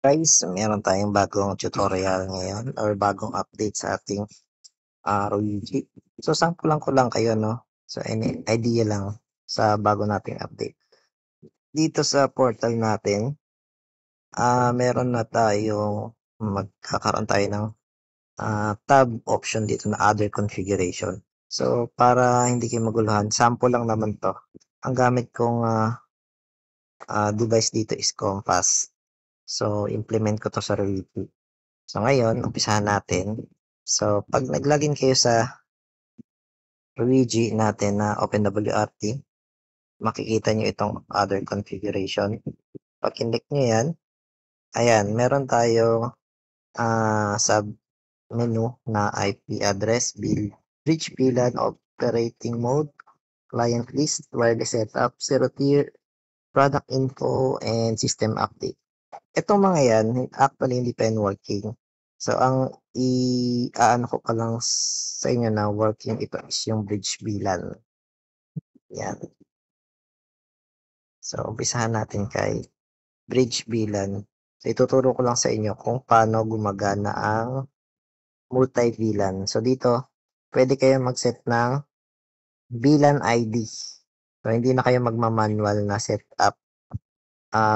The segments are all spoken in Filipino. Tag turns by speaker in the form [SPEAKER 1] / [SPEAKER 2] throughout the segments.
[SPEAKER 1] Guys, meron tayong bagong tutorial ngayon or bagong update sa ating Ruiji. So, sampulan ko lang kayo, no? So, any idea lang sa bago nating update. Dito sa portal natin, meron na tayong magkakaroon tayo ng tab option dito na other configuration. So, para hindi kayo maguluhan, sample lang naman to. Ang gamit kong device dito is Compass. So, implement ko to sa Ruiji. So, ngayon, umpisahan natin. So, pag nag-login kayo sa Luigi natin na OpenWRT, makikita nyo itong other configuration. Pag kinlik nyo yan, ayan, meron tayong sub menu na IP address, bridge VLAN, operating mode, client list, wireless setup, zero tier, product info, and system update. Itong mga yan, actually hindi pa yan working. So, ang i-aano ko pa lang sa inyo na working ito is yung bridge VLAN. Yan. So, umpisahan natin kay bridge VLAN. So, ituturo ko lang sa inyo kung paano gumagana ang multi-VLAN. So, dito, pwede kayo mag-set ng VLAN ID. So, hindi na kayo magmamanual na setup.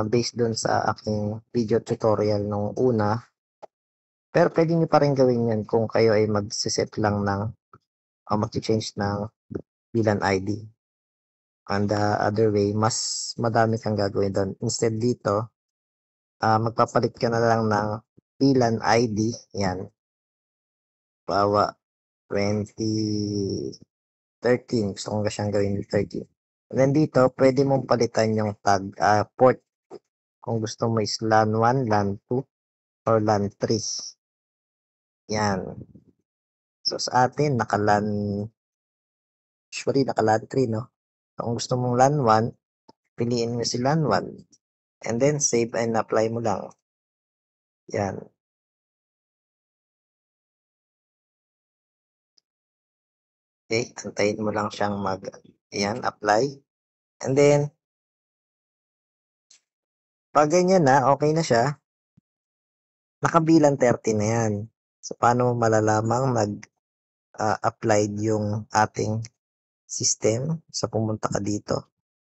[SPEAKER 1] Based dun sa aking video tutorial nung una. Pero pwede nyo pa rin gawin yan kung kayo ay mag-set lang ng o mag-change ng VLAN ID. On the other way, mas madami kang gagawin doon. Instead dito, magpapalit ka na lang ng VLAN ID. Yan. Bawa 2013. Gusto ko siyang gawin 13. And then dito, pwede mong palitan yung tag port. Kung gusto mo is LAN 1, LAN 2, or LAN 3. Yan. So sa atin, usually naka-LAN 3, no? So, kung gusto mong LAN 1, piliin mo si LAN 1. And then, save and apply mo lang. Yan. Okay, antayin mo lang siyang yan, apply. And then, pag ganyan na, okay na siya, nakabilang 30 na yan. So, paano mo malalamang applied yung ating system? So, pumunta ka dito.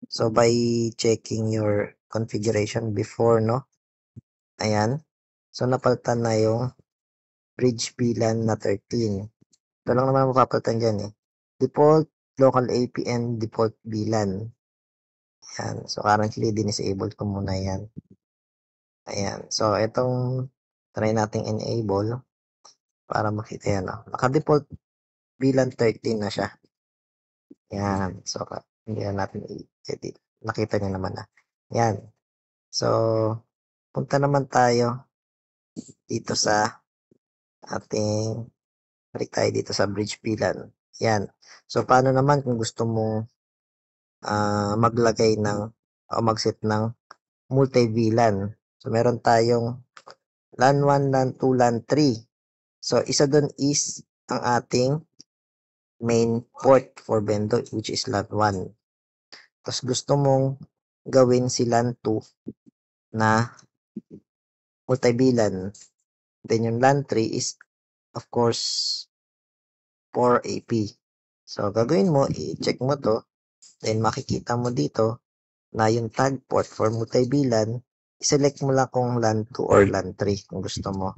[SPEAKER 1] So, by checking your configuration before, no? Ayan. So, napalitan na yung bridge VLAN na 13. Ito lang naman mapapalitan dyan eh. Default, local APN, default VLAN. Ayan. So, currently, disable ko muna yan. Ayan. So, itong try nating enable para makita yan. No? Naka-default VLAN 13 na siya. Yan. So, hindi na natin i-edit. Nakita niyo naman na. Yan. So, punta naman tayo dito sa ating balik tayo dito sa bridge VLAN. Yan. So, paano naman kung gusto mong maglagay ng o mag-set ng multi-VLAN. So, meron tayong LAN 1, LAN 2, LAN 3. So, isa dun is ang ating main port for vendor which is LAN 1. Tapos gusto mong gawin si LAN 2 na multi-VLAN. Then yung LAN 3 is of course for AP. So, gagawin mo, i-check mo to. Then, makikita mo dito na yung tag port for multi-VLAN, i-select mo lang kung LAN 2 or LAN 3 kung gusto mo.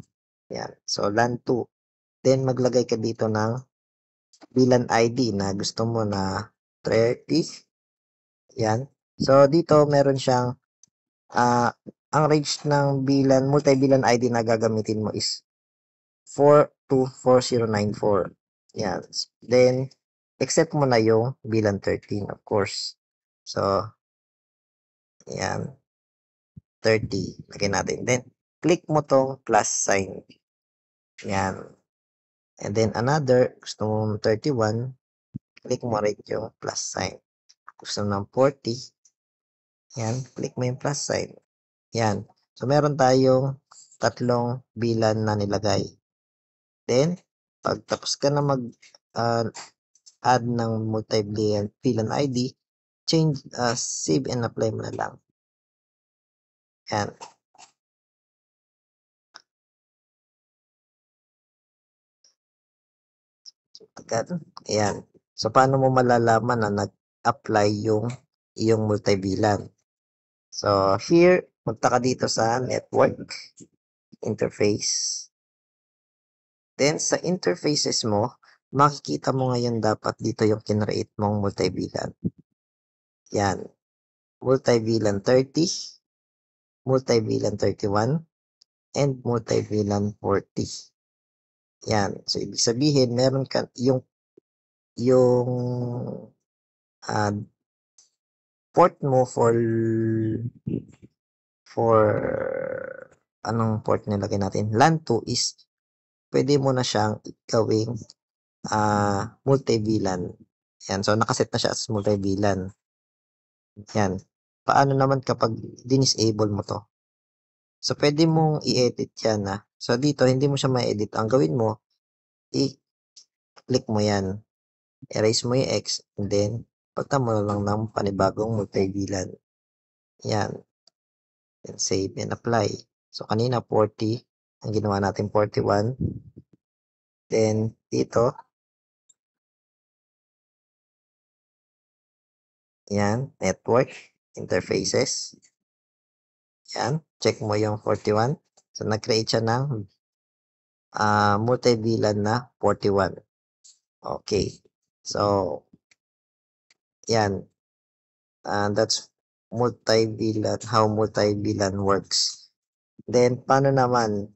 [SPEAKER 1] Yan. So, LAN 2. Then, maglagay ka dito ng VLAN ID na gusto mo na 30. Yan. So, dito meron siyang ang range ng VLAN, multi-VLAN ID na gagamitin mo is 424094. Yan. Then, accept mo na yung VLAN 13, of course. So, yan. 30. Lagyan natin. Then, click mo tong plus sign. Yan. And then, another, gusto mo 31, click mo rin yung plus sign. Gusto mo ng 40, yan, click mo yung plus sign. Yan. So, meron tayong tatlong VLAN na nilagay. Then, pag tapos ka na add ng multi-VLAN ID, change, save and apply mo na lang. Yan. Ayan. So, paano mo malalaman na nag-apply yung iyong multibilan? So, here, punta ka dito sa network interface. Then, sa interfaces mo, makikita mo ngayon dapat dito yung kinreate mong multibilan. Yan. Multibilan 30, multibilan 31, and multibilan 40. Yan. So, ibig sabihin, meron ka yung uh, port mo for anong port nilagay natin? LAN 2 is pwede mo na siyang gawing multibilan. Yan. So, nakaset na siya as multibilan. Yan. Paano naman kapag dinisable mo to? So, pwede mong i-edit yan. So, dito, hindi mo siya ma-edit. Ang gawin mo, i-click mo yan. Erase mo yung X, and then, pagta mo lang ng panibagong multibilan. Yan. And save and apply. So, kanina 40. Ang ginawa natin 41. Then, dito, yan, network, interfaces. Yan, check mo yung 41. So, nag-create siya ng multibilan na 41. Okay. So, yan. That's how multibilan works. Then, paano naman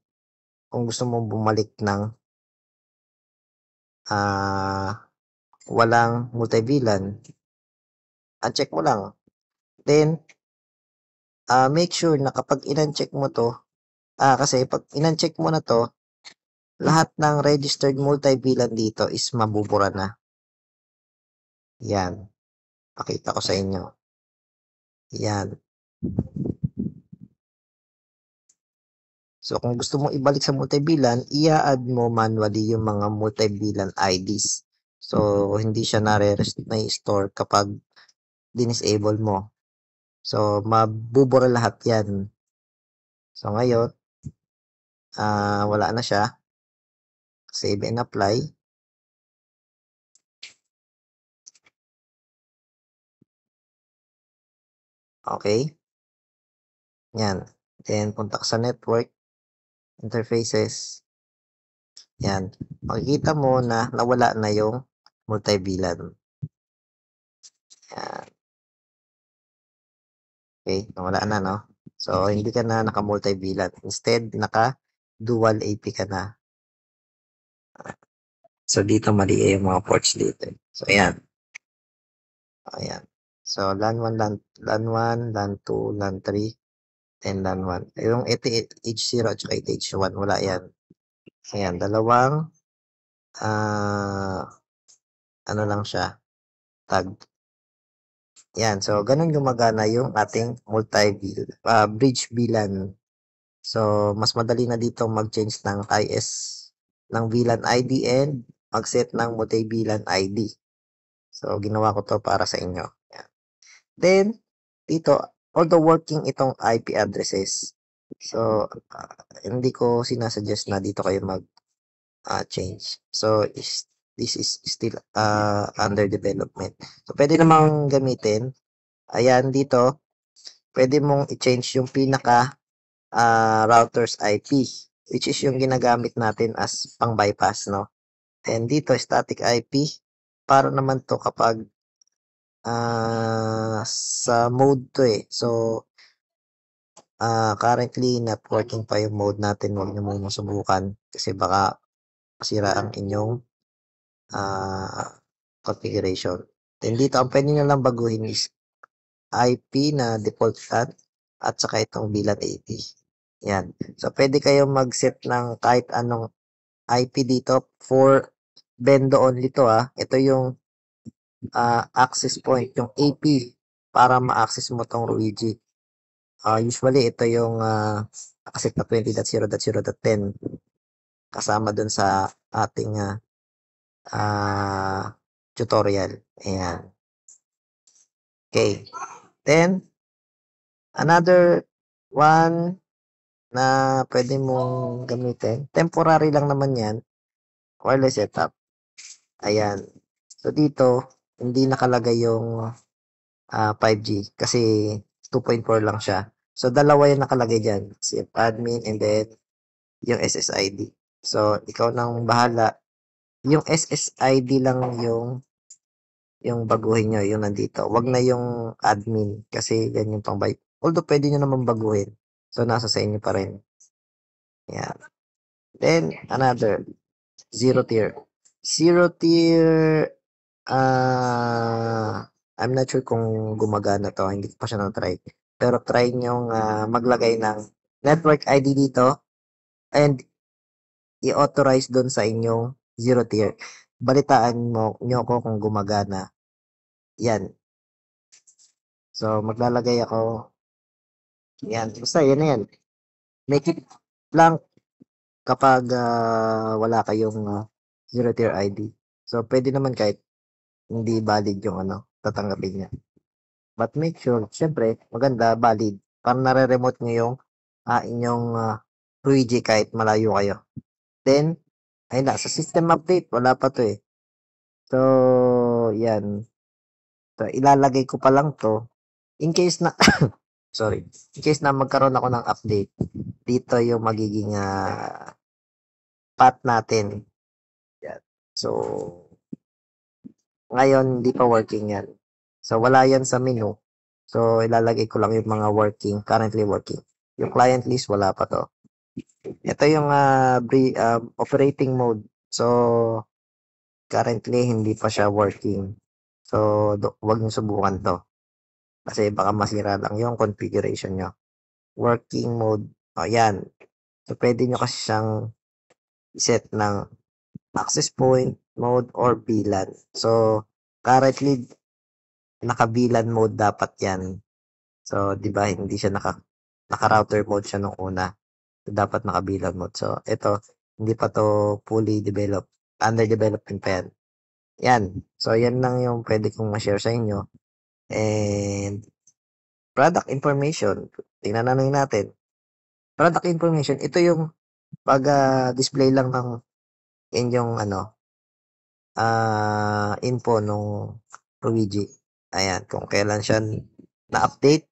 [SPEAKER 1] kung gusto mong bumalik ng walang multibilan? Uncheck mo lang. Then, make sure na kapag in-uncheck mo to, kasi pag in-uncheck mo na to, lahat ng registered multibilan dito is mabubura na. Yan. Pakita ko sa inyo. Yan. So, kung gusto mong ibalik sa multibilan, i-add mo manually yung mga multibilan IDs. So, hindi siya na-store kapag dinisable mo. So, mabubura lahat yan. So, ngayon, wala na siya. Save and apply. Okay. Yan. Then, punta ka sa network, interfaces. Yan. Makikita mo na nawala na yung multibilan. Yan. Okay. Nawala na, no? So, hindi ka na naka-multibilan. Instead, naka-dual AP ka na. So, dito mali yung mga ports dito. So, ayan. Ayan. So, LAN 1, LAN 1, LAN 2, LAN 3, and LAN 1. Yung H0 at saka H1, wala yan. Ayan, dalawang ano lang siya, tag. Yan, so ganun gumagana yung ating bridge VLAN. So, mas madali na dito mag-change ng IS ng VLAN ID and mag-set ng multi-VLAN ID. So, ginawa ko to para sa inyo. Yan. Then, dito, although working itong IP addresses, so, hindi ko sinasuggest na dito kayo mag-change. So, this is still under development. So, pwede namang gamitin. Ayan, dito, pwede mong i-change yung pinaka router's IP, which is yung ginagamit natin as pang-bypass, no? And dito, static IP, para naman to kapag sa mode to eh. So, currently, not working pa yung mode natin. Huwag nyo muna subukan kasi baka masira ang inyong configuration. Then dito, ang pwede nyo lang baguhin is IP na default LAN at saka itong VLAN 80. Yan. So, pwede kayong mag-set ng kahit anong IP dito for bendo only to Ito yung access point, yung AP para ma-access mo tong Ruigi. Usually, ito yung nakaset na 20.0.0.10 kasama dun sa ating tutorial. Ayan. Okay. Then, another one na pwede mong gamitin. Temporary lang naman yan. Wireless setup. Ayan. So, dito, hindi nakalagay yung 5G kasi 2.4 lang siya. So, dalawa yung nakalagay dyan. Si admin and then yung SSID. So, ikaw nang bahala. Yung SSID lang yung baguhin nyo, yung nandito. Wag na yung admin kasi yan yung pang byte. Although, pwede nyo naman baguhin. So, nasa sa inyo pa rin. Yan. Then, another. Zero tier. Zero tier, I'm not sure kung gumagana to. Hindi ko pa siya na-try. Pero try nyong maglagay ng network ID dito and i-authorize doon sa inyong zero tier. Balitaan nyo ko kung gumagana. Yan. So, maglalagay ako. Yan. Basta, yan na yan. Make it blank kapag wala kayong zero tier ID. So, pwede naman kahit hindi valid yung tatanggapin niya. But make sure, syempre, maganda, valid. Para nare-remote nyo yung inyong Luigi kahit malayo kayo. Then, ayun na, sa system update, wala pa to eh. So, yan. So, ilalagay ko pa lang to. In case na, sorry, in case na magkaroon ako ng update, dito yung magiging path natin. Yan. So, ngayon, hindi pa working yan. So, wala yan sa menu. So, ilalagay ko lang yung mga currently working. Yung client list, wala pa to. Ito yung operating mode. So, currently, hindi pa siya working. So, wag nyo subukan to. Kasi baka masira lang yung configuration nyo. Working mode. O, yan. So, pwede nyo kasi siyang set ng access point mode or VLAN. So, currently, naka-VLAN mode dapat yan. So, di ba, hindi siya naka-router mode siya nung una. So, dapat naka-VLAN mode. So, ito, hindi pa to fully developed. Under development pa yan. Yan. So, yan lang yung pwede kong ma-share sa inyo. And, product information. Tingnan natin. Product information, ito yung pag-display lang ng inyong info nung Luigi. Ayan, kung kailan siya na-update,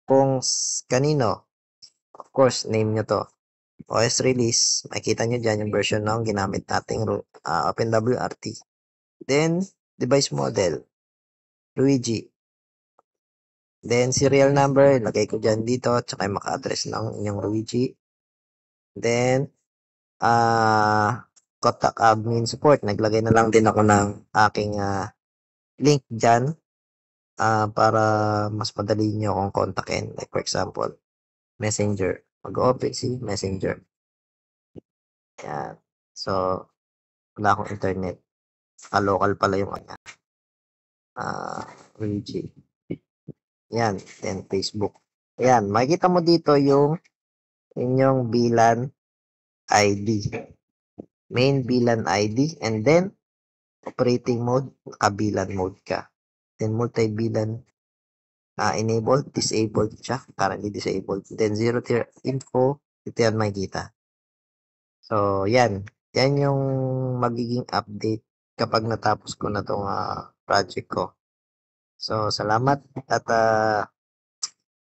[SPEAKER 1] kung kanino, of course, name nyo to. OS release, makikita nyo dyan yung version ng ginamit nating OpenWRT. Then, device model, Luigi. Then, serial number, lagay ko dyan dito, tsaka yung maka-address ng inyong Luigi. Then, contact admin support, naglagay na lang din ako ng aking link dyan para mas madali nyo akong kontakin. Like for example, Messenger. Mag-open si Messenger. Yan. So, wala akong internet. Local pala yung Luigi. Yan. Then, Facebook. Yan. Makikita mo dito yung inyong VLAN ID. Main VLAN ID. And then, operating mode, naka-VLAN mode ka. Then, multi-VLAN enabled, disabled siya. Currently disabled. Then, zero tier info. Ito yan makikita. So, yan. Yan yung magiging update kapag natapos ko na tong project ko. So, salamat at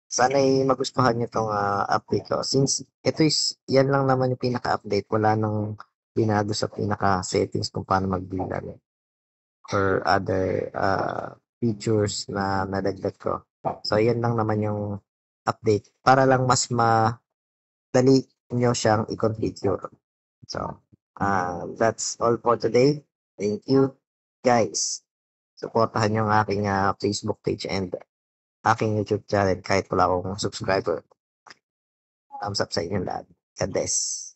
[SPEAKER 1] sana'y magustuhan nyo tong update ko. Since ito yan lang naman yung pinaka-update. Wala nang binago sa pinaka-settings kung paano mag-VLAN or other features na nadagdag ko. So, yan lang naman yung update para lang mas madali nyo siyang i-configure. So, that's all for today. Thank you, guys. Supportahan nyo ang aking Facebook page and aking YouTube channel kahit wala akong subscriber. Thumbs up sa inyo lahat. God bless.